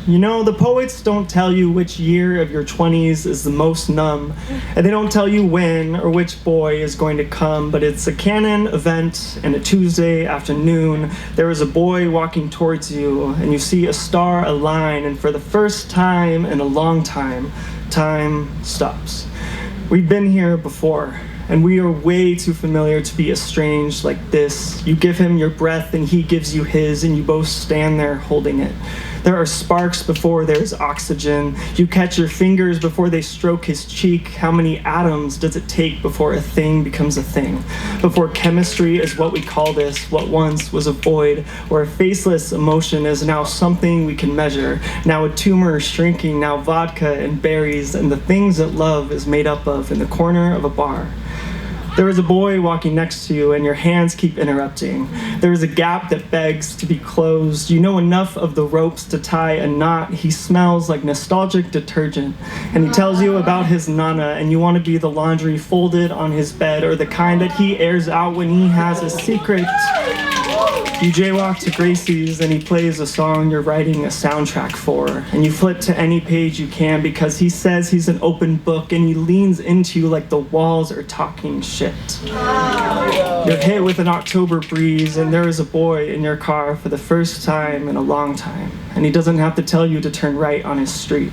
You know, the poets don't tell you which year of your 20s is the most numb, and they don't tell you when or which boy is going to come, but it's a canon event, and a Tuesday afternoon, there is a boy walking towards you, and you see a star align, and for the first time in a long time, time stops. We've been here before, and we are way too familiar to be estranged like this. You give him your breath and he gives you his, and you both stand there holding it. There are sparks before there's oxygen. You catch your fingers before they stroke his cheek. How many atoms does it take before a thing becomes a thing? Before chemistry is what we call this, what once was a void, or a faceless emotion is now something we can measure. Now a tumor shrinking, now vodka and berries, and the things that love is made up of in the corner of a bar. There is a boy walking next to you, and your hands keep interrupting. There is a gap that begs to be closed. You know enough of the ropes to tie a knot. He smells like nostalgic detergent, and he tells you about his nana, and you want to be the laundry folded on his bed, or the kind that he airs out when he has a secret. You jaywalk to Gracie's, and he plays a song you're writing a soundtrack for, and you flip to any page you can because he says he's an open book, and he leans into you like the walls are talking shit. You're hit with an October breeze, and there is a boy in your car for the first time in a long time, and he doesn't have to tell you to turn right on his street.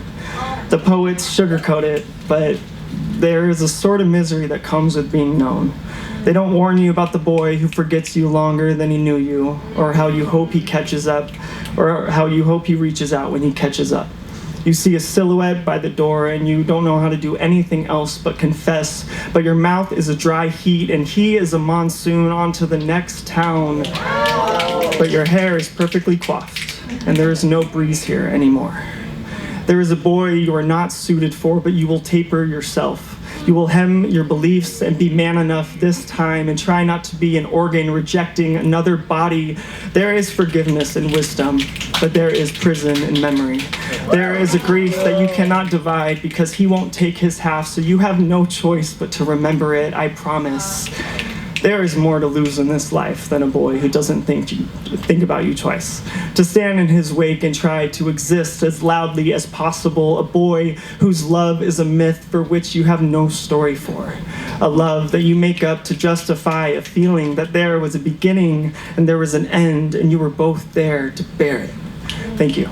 The poets sugarcoat it, but there is a sort of misery that comes with being known. They don't warn you about the boy who forgets you longer than he knew you, or how you hope he catches up, or how you hope he reaches out when he catches up. You see a silhouette by the door, and you don't know how to do anything else but confess, but your mouth is a dry heat, and he is a monsoon onto the next town. But your hair is perfectly coiffed, and there is no breeze here anymore. There is a boy you are not suited for, but you will taper yourself. You will hem your beliefs and be man enough this time, and try not to be an organ rejecting another body. There is forgiveness and wisdom, but there is prison in memory. There is a grief that you cannot divide because he won't take his half, so you have no choice but to remember it, I promise. There is more to lose in this life than a boy who doesn't think about you twice. To stand in his wake and try to exist as loudly as possible. A boy whose love is a myth for which you have no story for. A love that you make up to justify a feeling that there was a beginning and there was an end, and you were both there to bear it. Thank you.